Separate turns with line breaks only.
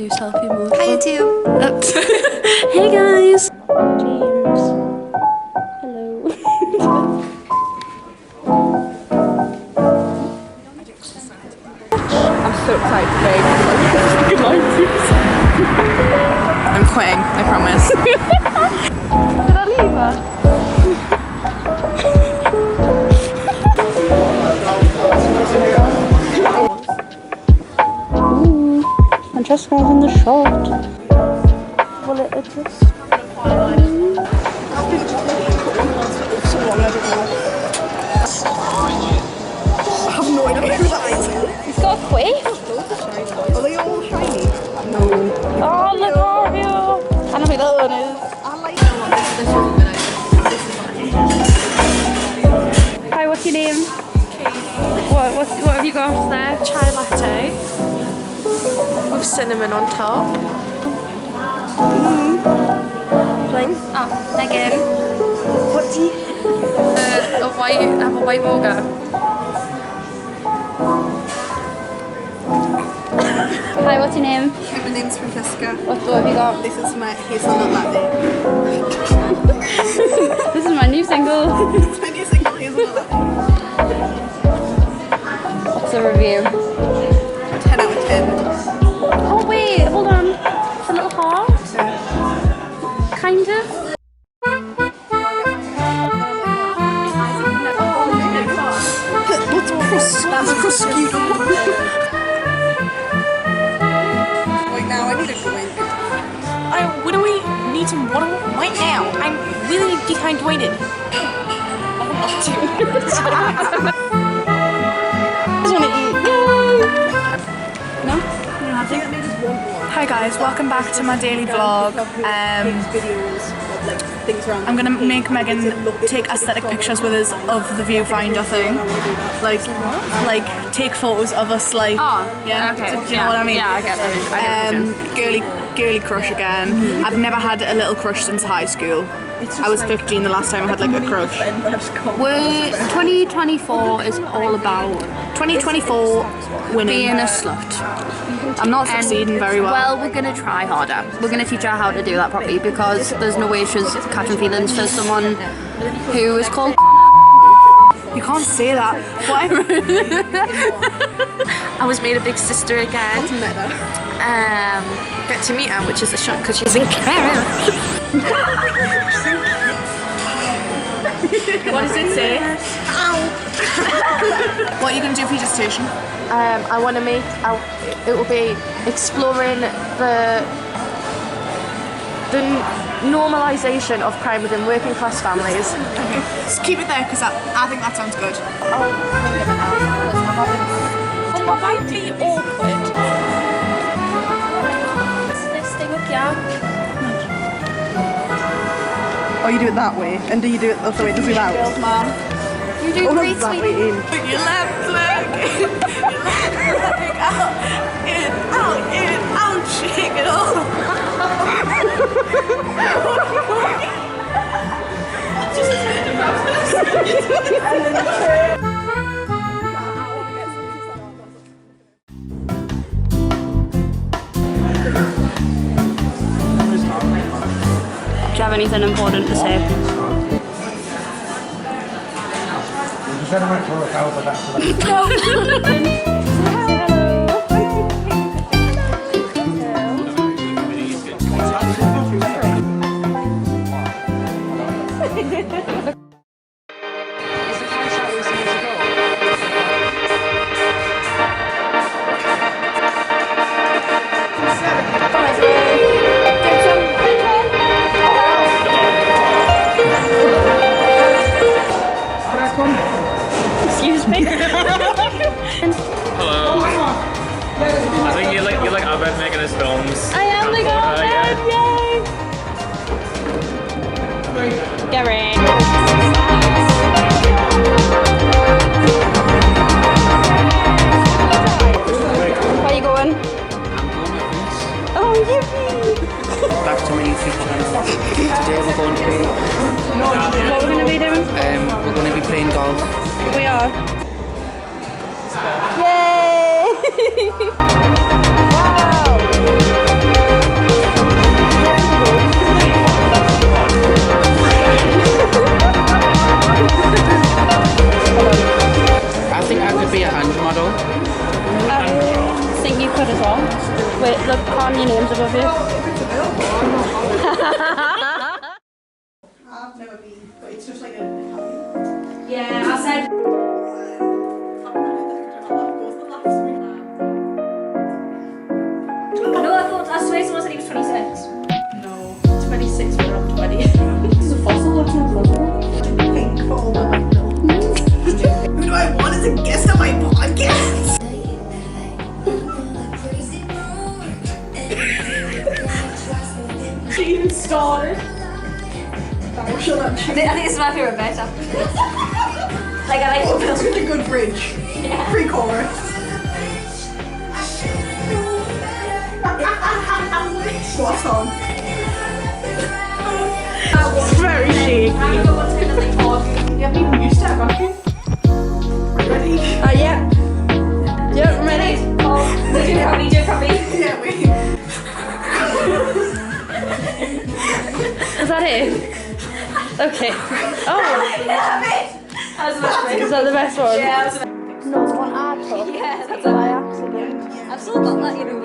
do selfie mode.
Hi YouTube.
Hey guys. James. Hello.
I'm so excited today. I'm quitting, I promise.
Did I leave her? Francesca's in the shot. Will it adjust?
I have no idea who that is.
He's got a quiff.
Are they all shiny? No.
Oh, look at you. I don't think that one is.
I like this one, but
Hi, what's your name? What have you got there?
Chai latte with cinnamon on top.
Oh, Megan.
what do you...
Have a white mocha.
Hi, what's your name?
My name's Francesca.
What have you got?
This is my hazelnut latte.
This is my new single.
It's my new single, hazelnut latte.
What's the review?
10 out of 10.
Oh wait, hold on. It's a little heart. Kind of.
That's prosciutto. Wait, now I need a drink.
We don't need some water right now. I'm really dehydrated.
I just want to eat. No? I think I need just one more.
Hi guys, welcome back to my daily vlog. I'm gonna make Megan take aesthetic pictures with us of the viewfinder thing. Like take photos of us like yeah.
Okay.
Do you know what I mean?
Yeah, I get that.
Girly crush again. I've never had a little crush since high school. I was 15 the last time I had like a crush.
2024 is all about
2024 winning.
being a slut.
I'm not succeeding very well.
Well, we're gonna try harder. We're gonna teach her how to do that properly because there's no way she's catching feelings for someone who is called.
You can't say that. What?
I was made a big sister again. Get to meet her, which is a shock because she's in Canada.
What does it say? What are you gonna do for your dissertation?
I want to make. It will be exploring the normalisation of crime within working class families.
Okay, just keep it there because I think that sounds good.
It might be awkward.
This thing up here.
Oh, you do it that way, and do you do it the other way, just without?
You do great,
that way
sweetie.
in.
Put your left leg in, your left leg out, shake it all.
Do you have anything important to say? Excuse me.
Hello. I think you're like Abed making his films.
I am like Abed, yay! Gary. Where are you going? Oh, yippee!
Back to my YouTube channel. Today we're going to be
What we're going to be doing?
we're going to be playing golf.
We are. Yay! Wow!
it's just like a.
Yeah, I said. No, I swear someone said he was 26.
No, 26, but I'm 20. This is a fossil, what's a fossil? Pink for my Who do I want as a guest on my podcast? She even started. Oh, shut up.
I think this is my favourite bit. Like, I like
Oh, that's really a good bridge.
Yeah.
Pre-chorus. What song? It's very shaky.
I don't know what time they talk.
You haven't even used that, have you? Ready?
Yeah. Yeah, I'm ready.
Did you know how we do probably?
Yeah, we.
Is that it? Okay. Oh,
That was much
is that the best one?
Yeah, that was the
No, the one I took.
Yeah, that's
by accident.
I've still got that, you know.